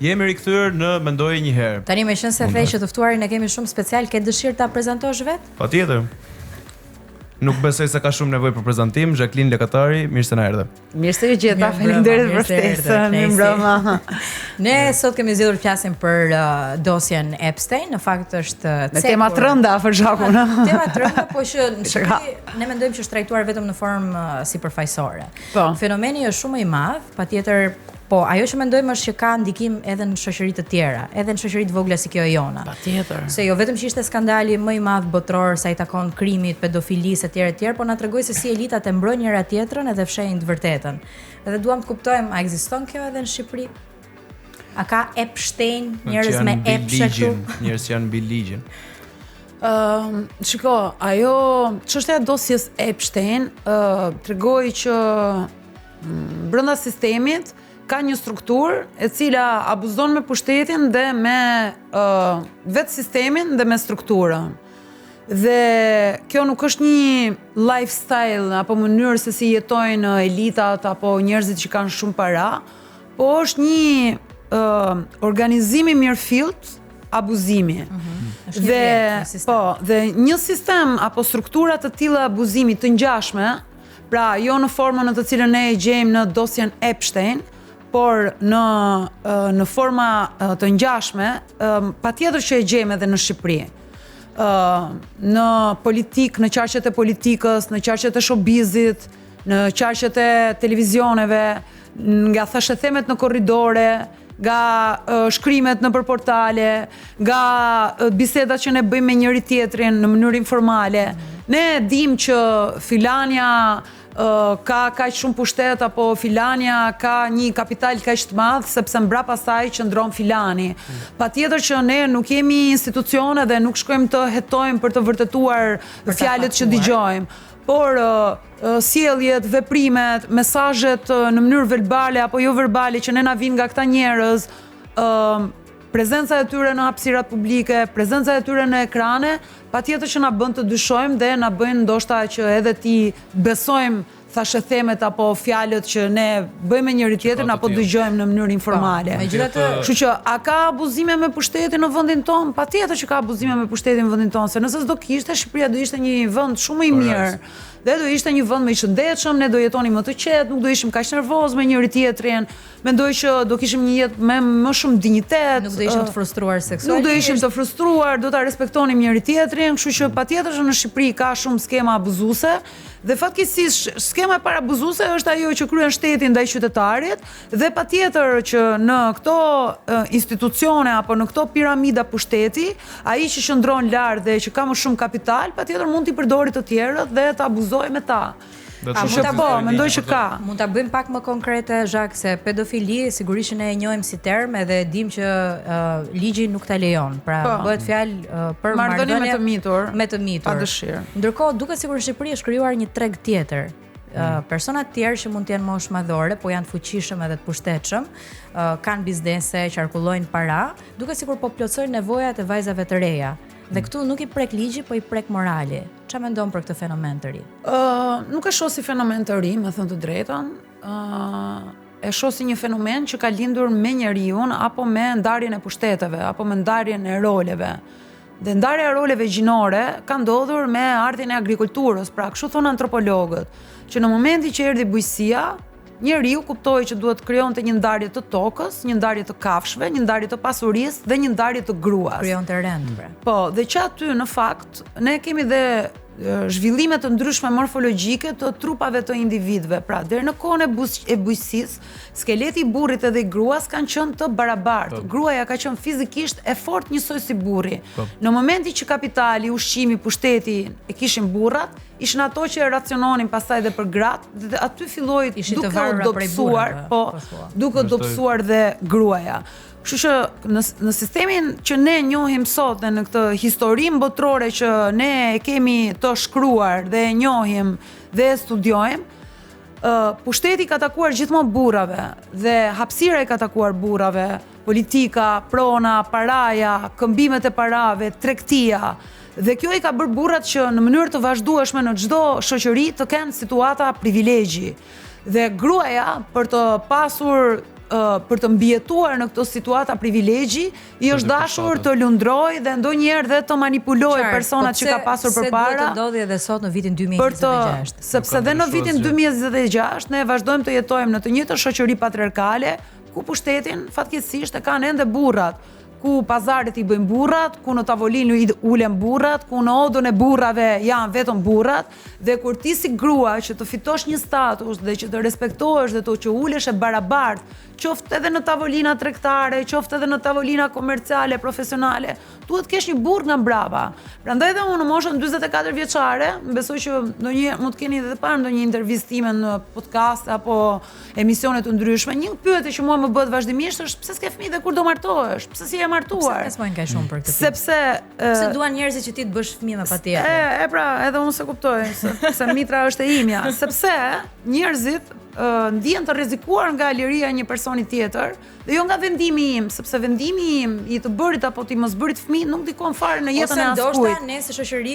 Jemi rikthyer në Mendoj një herë. Tani me qenë se the që të ftuarin e kemi shumë special, ke dëshirë ta prezantosh vet? Patjetër. Nuk besoj se ka shumë nevojë për prezantim. Jacqueline Lekatari, mirë se na erdhe. Mirë se ju gjeta, faleminderit për ftesën. Mirëmbrëma. Ne sot kemi zgjedhur të flasim për dosjen Epstein, në fakt është me tema të rënda për shkakun. Tema të rënda, po që në Shqipëri ne mendojmë që është trajtuar vetëm në formë sipërfaqësore. Fenomeni është shumë i madh, patjetër. Po, ajo që mendojmë është që ka ndikim edhe në shoqëri të tjera, edhe në shoqëri të vogla si kjo e jona. Patjetër. Se jo vetëm që ishte skandali më i madh botror sa i takon krimit, pedofilisë etj, po na tregoi se si elitat e mbrojnë njëra tjetrën edhe fshehin të vërtetën. Edhe duam të kuptojmë, a ekziston kjo edhe në Shqipëri? A ka Epstein, njerëz me epsh këtu? Njerëz që janë mbi ligjin. Shiko, ajo çështja e dosjes Epstein tregoi që brenda sistemit ka një strukturë e cila abuzon me pushtetin dhe me vetë sistemin dhe me strukturën. Dhe kjo nuk është një lifestyle apo mënyrë se si jetojnë elitat apo njerëzit që kanë shumë para, po është një organizim i mirëfillt abuzimi. Dhe një sistem apo struktura të tilla abuzimi të ngjashme, pra jo në formën në të cilën ne e gjejmë në dosjen Epstein, por në forma të ngjashme, patjetër që e gjejmë edhe në Shqipëri. Në politikë, në qarqet e politikës, në qarqet e showbizit, në qarqet e televizioneve, nga thashethemet në korridore, nga shkrimet në portale, nga bisedat që ne bëjmë me njëri tjetrin në mënyrë informale. Ne dim që filania ka kaq shumë pushtet apo filania ka një kapital kaq të madh sepse mbrapa saj qëndron filani. Patjetër që ne nuk jemi institucione dhe nuk shkojmë të hetojmë për të vërtetuar fjalët që dëgjojmë, por sjelljet, veprimet, mesazhet në mënyrë verbale apo jo verbale që ne na vijnë nga këta njerëz, prezenca e tyre në hapësirat publike, prezenca e tyre në ekrane, patjetër që na bën të dyshojmë dhe na bëjnë ndoshta që edhe ti besojmë thashethemet apo fjalët që ne bëjmë njëri tjetrin apo dëgjojmë në mënyrë informale. Kështu që a ka abuzime me pushtetin në vendin tonë? Patjetër që ka abuzime me pushtetin në vendin tonë, se nëse s'do kishte, Shqipëria do ishte një vend shumë i mirë. Dhe do ishte një vend më i shëndetshëm, ne do jetonim më të qetë, nuk do ishim kaq nervoz me njëri tjetrin. Mendoj që do kishim një jetë me më shumë dinjitet. Nuk do ishim të frustruar seksualisht. Nuk do ishim të frustruar, do ta respektonim njëri tjetrin, kështu që patjetër që në Shqipëri ka shumë skema abuzuese. Dhe fatkeqësisht skema e parabuzuese është ajo që kryen shteti ndaj qytetarit dhe patjetër që në këto institucione apo në këto piramida pushteti, ai që qëndron lart dhe që ka më shumë kapital, patjetër mund t'i përdorë të tjerët dhe të abuzojë me ta. Mendoj që ka. Mund ta bëjmë pak më konkrete, Zhak, se pedofili sigurisht ne e njohim si term edhe dim që ligji nuk ta lejon. Pra bëhet fjalë për marrëdhënie me të mitur. Pa dëshirë. Ndërkohë duket sikur në Shqipëri është krijuar një treg tjetër. Persona të tjerë që mund të jenë moshë madhore, po janë fuqishëm edhe të pushtetshëm, kanë biznese, qarkullojnë para, duket sikur po plotësojnë nevojat e vajzave të reja. Dhe këtu nuk i prek ligji, po i prek morali. Çfarë mendon për këtë fenomen të ri? Nuk e shoh si fenomen të ri, me thënë të drejtën. E shoh si një fenomen që ka lindur me njeriun apo me ndarjen e pushteteve, apo me ndarjen e roleve. Dhe ndarja e roleve gjinore ka ndodhur me ardhin e agrikulturës, pra kështu thon antropologët, që në momentin që erdhi bujqësia, njeriu kuptoi që duhet të krijonte një ndarje të tokës, një ndarje të kafshëve, një ndarje të pasurisë dhe një ndarje të gruas. Krijonte rend, pra. Po, dhe që aty në fakt ne kemi dhe zhvillime të ndryshme morfologjike të trupave të individëve. Pra, deri në kohën e bujqësisë, skeleti i burrit edhe i gruas kanë qenë të barabartë. Gruaja ka qenë fizikisht e fortë njësoj si burri. Në momentin që kapitali, ushqimi, pushteti e kishin burrat, ishin ato që e raciononin pastaj edhe për gratë, dhe aty filloi duke dobësuar dhe gruaja. Kështu që në sistemin që ne njohim sot dhe në këtë historinë botrore që ne kemi të shkruar dhe e njohim dhe e studiojmë, pushteti ka takuar gjithmonë burrave dhe hapësira i ka takuar burrave, politika, prona, paraja, këmbimet e parave, tregtia. Dhe kjo i ka bërë burrat që në mënyrë të vazhdueshme në çdo shoqëri të kenë situata privilegji. Dhe gruaja për të pasur për të mbijetuar në këto situata privilegji, i është dashur të lundrojë dhe ndonjëherë dhe të manipulojë personat që ka pasur përpara. Se duhet të ndodhi edhe sot në vitin 2026. Sepse dhe në vitin 2026 ne vazhdojmë të jetojmë në të njëjtën shoqëri patriarkale, ku pushtetin fatkeqësisht e kanë ende burrat, ku pazaret i bëjnë burrat, ku në tavolinë i ulen burrat, ku në odën e burrave janë vetëm burrat, dhe kur ti si grua që të fitosh një status dhe që të respektohesh dhe të që ulesh e barabartë, qoftë edhe në tavolina tregtare, qoftë edhe në tavolina komerciale, profesionale, duhet kesh një burr nga mbrapa. Prandaj edhe unë në moshën 44 vjeçare, besoj që ndonjëherë mund të keni edhe parë ndonjë intervistë time në podcast apo emisione të ndryshme. Një pyetje që mua më bëhet vazhdimisht është pse s'ke fëmijë dhe kur do martohesh? Pse si je martuar? Pse s'mojnë kaq shumë për këtë? Sepse duan njerëzit që ti të bësh fëmijë me patjetër. Pra, edhe unë se kuptoj se mitra është e imja, sepse njerëzit ndihen të rrezikuar nga liria e një personi tjetër dhe jo nga vendimi im, sepse vendimi im i të bërit apo ti mos bërit fëmijë nuk dikon fare në jetën e askujt. Ose ndoshta ne si shoqëri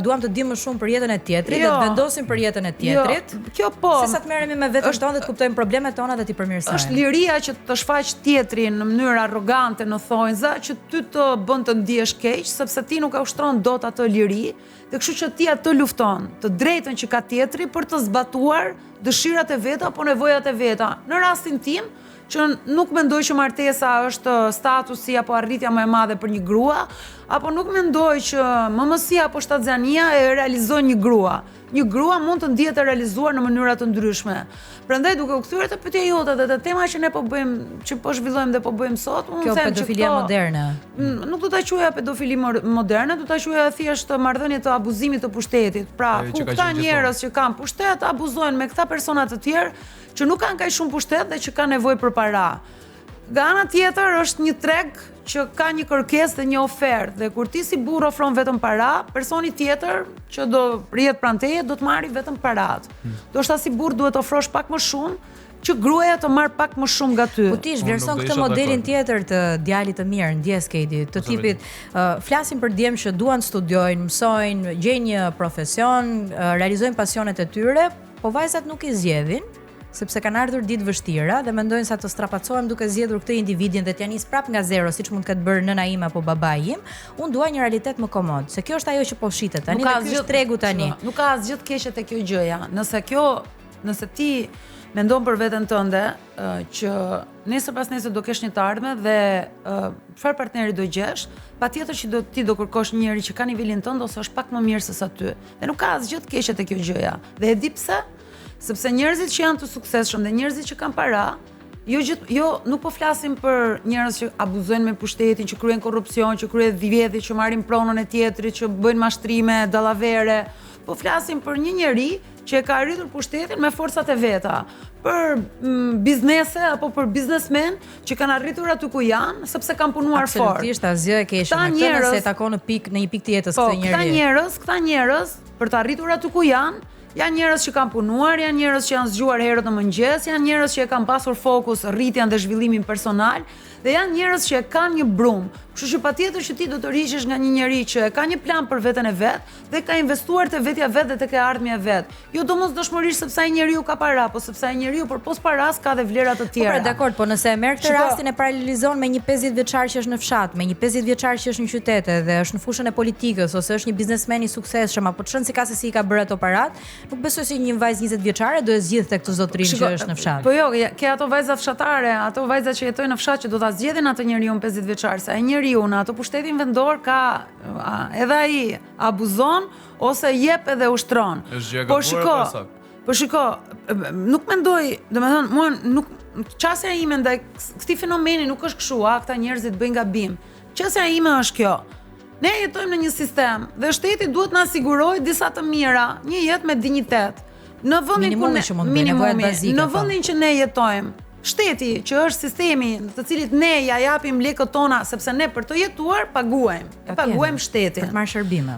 duam të dimë më shumë për jetën e tjetrit, dhe të vendosim për jetën e tjetrit. Kjo po. Sesa të merremi me veten tonë dhe të kuptojmë problemet tona dhe t'i përmirësojmë. Është liria që të shfaq tjetrin në mënyrë arrogante në thonjza që ty të bën të ndihesh keq, sepse ti nuk e ushtron dot atë liri, dhe kështu që ti atë lufton, të drejtën që ka tjetri për të zbatuar dëshirat e veta apo nevojat e veta. Në rastin tim, që nuk mendoj që martesa është statusi apo arritja më e madhe për një grua, apo nuk mendoj që mëmësia apo shtatzania e realizon një grua. Një grua mund të ndihet e realizuar në mënyra të ndryshme. Prandaj duke u kthyer te pyetja jote dhe te tema që ne po bëjmë, që po zhvillojmë dhe po bëjmë sot, unë them që pedofilia moderne. Nuk do ta quaja pedofili moderne, do ta quaja thjesht marrëdhënie të abuzimit të pushtetit. Pra, ku këta njerëz që kanë pushtet abuzojnë me këta persona të tjerë që nuk kanë kaq shumë pushtet dhe që kanë nevojë për para. Nga ana tjetër është një treg që ka një kërkesë dhe një ofertë, dhe kur ti si burr ofron vetëm para, personi tjetër që do rrihet pranë teje do të marrë vetëm paratë. Ndoshta si burr duhet ofrosh pak më shumë që gruaja të marr pak më shumë nga ty. Po ti vlerëson këtë modelin tjetër të djalit të mirë, ndjes Kedi, të tipit flasin për djem që duan të studiojnë, mësojnë, gjejnë një profesion, realizojnë pasionet e tyre, po vajzat nuk i zgjedhin, sepse kanë ardhur ditë vështira dhe mendojnë sa të strapacohem duke zgjedhur këtë individin dhe t'ja nis prap nga zero, siç mund të ketë bërë nëna ime apo babai im. Unë dua një realitet më komod, se kjo është ajo që po shitet tani, dhe ky është tregu tani. Nuk ka asgjë të keqe te kjo gjëja. Nëse ti mendon për veten tënde që nesër pas nesër do kesh një të ardhme dhe çfarë partneri do gjesh, patjetër që ti do kërkosh një njerëz që ka nivelin tënd ose është pak më mirë se sa ty. Dhe nuk ka asgjë të keqe te kjo gjëja. Dhe e di pse? Sepse njerëzit që janë të suksesshëm dhe njerëzit që kanë para, nuk po flasim për njerëz që abuzojnë me pushtetin, që kryejnë korrupsion, që kryejnë dhivjedhje, që marrin pronën e tjetrit, që bëjnë mashtrime, dallavere. Po flasim për një njeri që e ka arritur pushtetin me forcat e veta, për biznese apo për biznesmen që kanë arritur aty ku janë, sepse kanë punuar fort. Absolutisht, asgjë e keqe me këtë, nëse e takon në një pikë të jetës këtë njeri. Këta njerëz për të arritur aty ku janë njerëz që kanë punuar, janë njerëz që janë zgjuar herët në mëngjes, janë njerëz që e kanë pasur fokus rritjen dhe zhvillimin personal, dhe janë njerëz që e kanë një brum. Kështu që patjetër që ti do të rrihesh nga një njeri që ka një plan për veten e vet dhe ka investuar te vetja vet dhe tek e ardhmja e vet. Jo domosdoshmërisht sepse ai njeriu ka para, po sepse ai njeriu përpos paras ka dhe vlera të tjera. Po, dakord, po nëse e merr këtë rastin e paralelizon me një 50 vjeçar që është në fshat, me një 50 vjeçar që është në qytet dhe është në fushën e politikës ose është një biznesmen i suksesshëm apo çon si ka se si i ka bërë ato parat, nuk besoj se një vajzë 20 vjeçare do e zgjidhte këtë zotrin që është në fshat. Po jo, ke ato vajza fshatare, ato vajza që jetojnë në fshat që do ta zgjedhin atë njeriu 50 vjeçar, sa ai njeriu në ato pushtetin vendor ka edhe ai abuzon ose jep edhe ushtron. Po shiko, nuk mendoj, domethënë, mua nuk çësia ime ndaj këtij fenomeni nuk është kështu, këta njerëzit bëjnë gabim. Çësia ime është kjo. Ne jetojmë në një sistem dhe shteti duhet na sigurojë disa të mira, një jetë me dinjitet. Në vendin që ne jetojmë, shteti që është sistemi në të cilit ne ja japim lekët tona sepse ne për të jetuar paguajmë. E paguajmë shtetin. Për të marrë shërbime.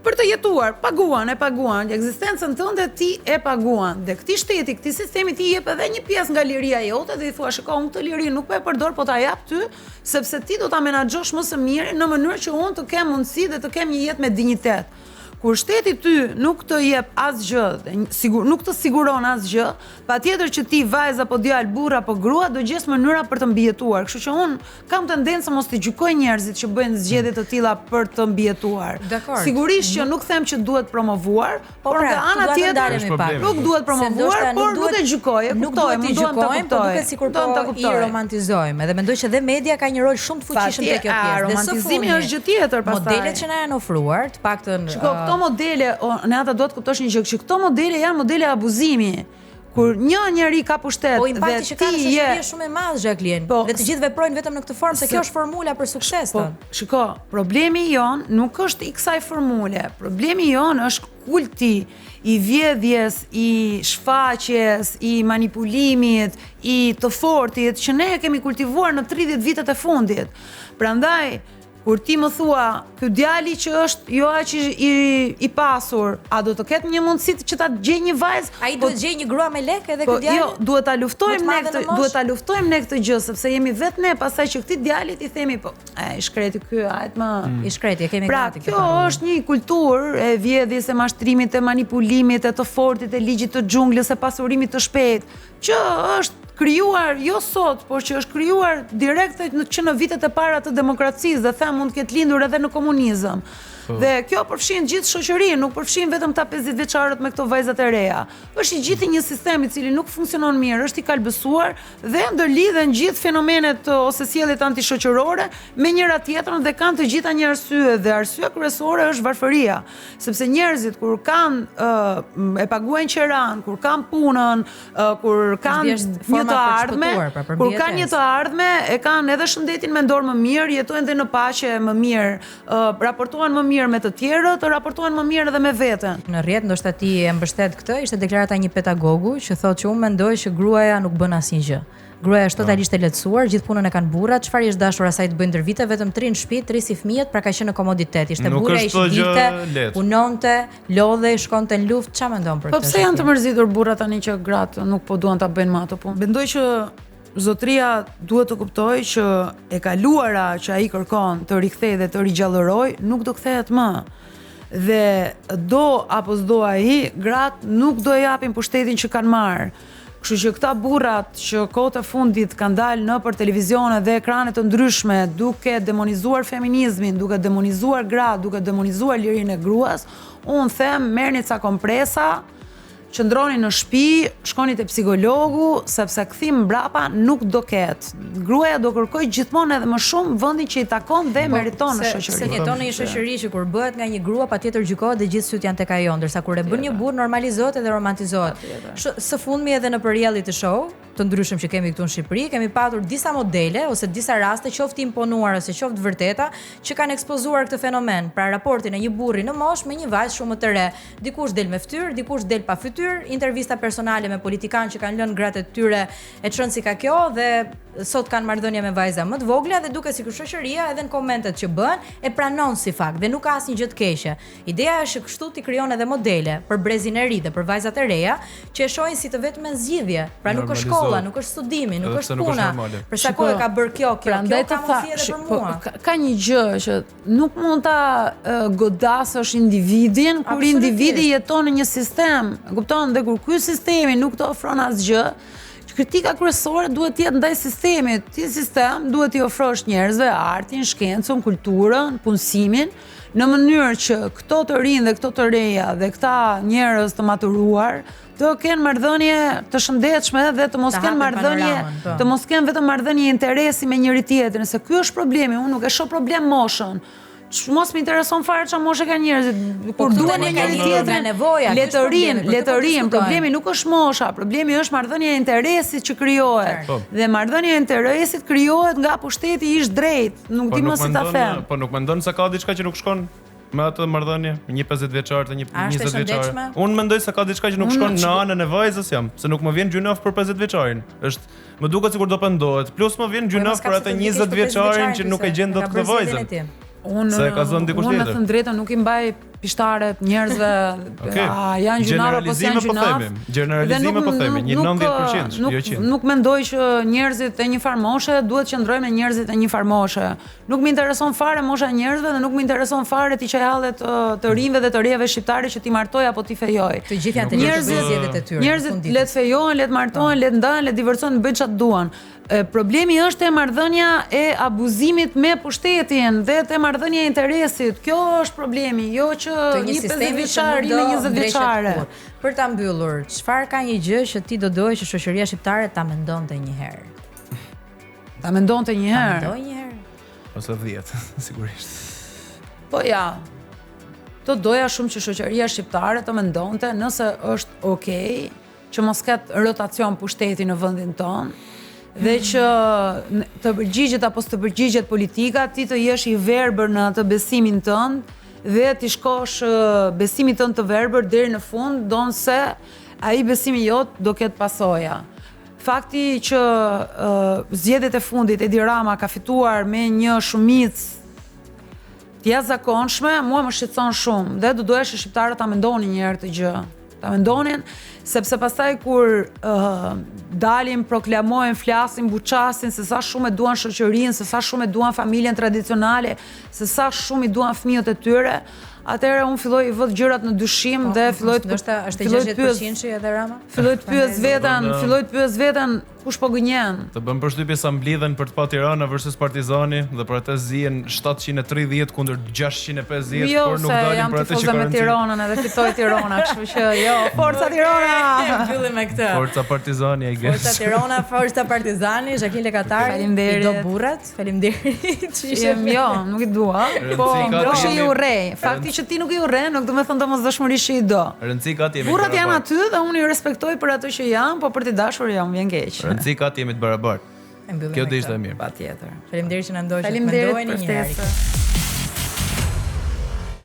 Për të jetuar, paguan, ekzistencën tënde ti e paguan. Dhe këtij shteti, këtij sistemi ti jep edhe një pjesë nga liria jote dhe i thua, shiko, unë këtë liri nuk po e përdor, po ta jap ty, sepse ti do ta menaxhosh më së miri në mënyrë që unë të kem mundësi dhe të kem një jetë me dinjitet. kur shteti ty nuk të jep asgjë, nuk të siguron asgjë, patjetër që ti vajzë apo djalë, burr apo grua do gjes mënyra për të mbijetuar. Kështu që un kam tendencë mos të gjykoj njerëzit që bëjnë zgjedhje të tilla për të mbijetuar. Sigurisht që nuk them që duhet promovuar, por nga ana tjetër nuk duhet promovuar, por nuk e gjykoj. Nuk duhet të gjykojmë, por duket sikur po i romantizojmë. Edhe mendoj që dhe media ka një rol shumë të fuqishëm te kjo pjesë. Romantizimi është gjë tjetër pastaj. Modelet që na janë ofruar, të paktën këto modele, ne ata do të kuptosh një gjë, që këto modele janë modele abuzimi. Kur një njeri ka pushtet dhe ti je shumë e madh Jacqueline, dhe të gjithë veprojnë vetëm në këtë formë, se kjo është formula për sukses. Shiko, problemi jon nuk është i kësaj formule. Problemi jon është kulti i vjedhjes, i shfaqjes, i manipulimit, i të fortit që ne e kemi kultivuar në 30 vitet e fundit. Prandaj kur ti më thua, ky djali që është jo aq i pasur, a do të ketë një mundësi që ta gjej një vajzë? Ai duhet gjej një grua me lekë edhe ky djali? Jo, duhet ta luftojmë ne këtë gjë, sepse jemi vetë ne pastaj që këtij djalit i themi po, i shkreti ky, hajt më. I shkreti, e kemi gati këtë. Pra, kjo është një kulturë e vjedhjes, e mashtrimit, e manipulimit, e të fortit, e ligjit të xhunglës, e pasurimit të shpejtë, që është krijuar jo sot, por që është krijuar direkt që në vitet e para të demokracisë, dhe them mund të ketë lindur edhe në komunizëm. Dhe kjo përfshin gjithë shoqërinë, nuk përfshin vetëm ta 50 vjeçarët me këto vajzat e reja. Është i gjithë një sistem i cili nuk funksionon mirë, është i kalbësuar dhe ndërlidhen gjithë fenomenet ose sjelljet antishoqërore me njëra tjetrën dhe kanë të gjitha një arsye, dhe arsyeja kryesore është varfëria. Sepse njerëzit kur kanë e paguajnë qeran, kur kanë punën, kur kanë një të ardhme, e kanë edhe shëndetin mendor më mirë, jetojnë dhe në paqe më mirë, raportohen më mirë me të tjerët, të raportohen më mirë edhe me veten. Në rrjet ndoshta ti e mbështet këtë, ishte deklarata një pedagogu që thotë që unë mendoj që gruaja nuk bën asnjë gjë. Gruaja është totalisht e lehtësuar, gjithë punën e kanë burrat, çfarë është dashur asaj të bëjë ndërvite, vetëm të rinë në shtëpi, të risi fëmijët, pra ka qenë në komoditet. Ishte burra, ishte dilte, punonte, lodhej, shkonte në luftë, ç'a mendon për këtë? Po pse janë të mërzitur burrat tani që gratë nuk po duan ta bëjnë më ato punë? Mendoj që zotria duhet të kuptoj që e kaluara që ai kërkon të rikthej dhe të rigjallëroj nuk do kthehet më. Dhe do apo s'do ai, gratë nuk do japin pushtetin që kanë marrë. Kështu që këta burrat që kohët e fundit kanë dalë nëpër televizione dhe ekrane të ndryshme duke demonizuar feminizmin, duke demonizuar gratë, duke demonizuar lirinë e gruas, unë them merrni ca kompresa, qëndroni në shtëpi, shkoni te psikologu, sepse kthim mbrapa nuk do ketë. Gruaja do kërkoj gjithmonë edhe më shumë vendin që i takon dhe meriton në shoqëri. Se jeton në një shoqëri që kur bëhet nga një grua patjetër gjykohet dhe gjithë syt janë tek ajo, ndërsa kur e bën një burr normalizohet edhe romantizohet. Së fundmi edhe në reality show të ndryshëm që kemi këtu në Shqipëri, kemi patur disa modele ose disa raste, qoftë imponuar ose qoftë vërteta, që kanë ekspozuar këtë fenomen. Pra raportin e një burri në moshë me një vajzë shumë të re. Dikush del me fytyrë, dikush del pa fytyrë, intervista personale me politikanë që kanë lënë gratë e tyre e çon si ka kjo dhe sot kanë marrëdhënie me vajza më të vogla dhe duket sikur shoqëria edhe në komentet që bën e pranon si fakt dhe nuk ka asnjë gjë të keqe. Ideja është kështu ti krijon edhe modele për brezin e ri dhe për vajzat e reja që e shohin si të vetme zgjidhje. Pra nuk është shkolla, nuk është studimi, nuk është puna. Për sa kohë ka bërë kjo ka mundësi edhe për mua. Ka një gjë që nuk mund ta godasësh individin kur individi jeton në një sistem. Kupton? Dhe kur ky sistemi nuk të ofron asgjë, kritika kryesore duhet të jetë ndaj sistemit. Ti sistem duhet t'i ofrosh njerëzve artin, shkencën, kulturën, punësimin, në mënyrë që këto të rinë dhe këto të reja dhe këta njerëz të maturuar të kenë marrëdhënie të shëndetshme dhe të mos kenë vetëm marrëdhënie interesi me njëri tjetrin, se ky është problemi. Unë nuk e shoh problem moshën. Mos më intereson fare çfarë moshe kanë njerëzit. Kur duan njëri tjetrin, letërin, problemi nuk është mosha, problemi është marrëdhënia e interesit që krijohet. Dhe marrëdhënia e interesit krijohet nga pushteti i drejt. Nuk di më si ta them. Po nuk mendon se ka diçka që nuk shkon me atë marrëdhënie, një 50 vjeçar të një 20 vjeçar. Unë mendoj se ka diçka që nuk shkon në anën e vajzës jam, se nuk më vjen gjynof për 50 vjeçarin. Më duket sikur do pendohet. Plus më vjen gjynof për atë 20 vjeçarin që nuk e gjen dot këtë vajzën. Unë me thënë drejtën nuk i mbaj pishtaret, njerëzve, a janë gjunarë apo s'janë gjunafë. Generalizime po themi, një 90%, jo 100. Nuk mendoj që njerëzit e një farë moshe duhet që ndrojmë në njerëzit e një farë moshe. Nuk më intereson fare mosha e njerëzve dhe nuk më intereson fare ti çajallet të rinjve dhe të rjeve shqiptare që ti martoj apo ti fejoj. Të gjithë janë të njerëzit e tyre. Njerëzit le të fejojnë, le të martohen, le të ndahen, le të diversohen, bëjnë çfarë duan. Problemi është e marrëdhënia e abuzimit me pushtetin dhe te marrëdhënia e interesit. Kjo është problemi, jo që një 50 vjeçar me 20 vjeçare. Për ta mbyllur, çfarë ka një gjë që ti do doje që shoqëria shqiptare ta mendonte një herë? Ta mendonte një herë. Ta mendoj një herë. Ose 10, sigurisht. Po ja. Do doja shumë që shoqëria shqiptare të mendonte nëse është okay që mos ketë rotacion pushteti në vendin tonë. Dhe që të përgjigjet apo të përgjigjet politika, ti të jesh i verbër në atë besimin tënd dhe ti shkosh besimin tënd të verbër deri në fund, donse ai besimi jot do ketë pasoja. Fakti që zgjedhjet e fundit Edi Rama ka fituar me një shumicë të jashtëzakonshme, mua më shqetëson shumë dhe do doja që shqiptarët ta mendonin një herë të gjë. Ta mendonin, sepse pastaj kur dalin, proklamojnë, flasin, buçasin se sa shumë e duan shoqërinë, se sa shumë e duan familjen tradicionale, se sa shumë i duan fëmijët e tyre, atëherë unë filloj i vë gjërat në dyshim dhe filloj të ndoshta është 60% që edhe Rama. Filloj të pyes veten kush po gënjen. Të bëm përshtypje sa mblidhen për të pa Tirana versus Partizani dhe për atë zihen 730 kundër 650, por nuk dalin për atë që me Tiranën edhe fitoi Tirana, kështu që jo, forca Tirana. Mbyllim me këtë. Forca Partizani, I guess. Forca Tirana, forca Partizani, Jacqueline Lekatari, i do burrat. Faleminderit. Jo, nuk i dua. Po, ndoshta i urrej. Fakti që ti nuk i urren, nuk do të thonë domosdoshmërisht që i do. Rëndësi ka ti jemi. Burrat janë aty dhe unë i respektoj për atë që janë, po për të dashur jam vjen keq. Rëndësi ka ti jemi të barabartë. Kjo do ishte mirë. Patjetër. Faleminderit që na ndoqët. Mendojeni një herë.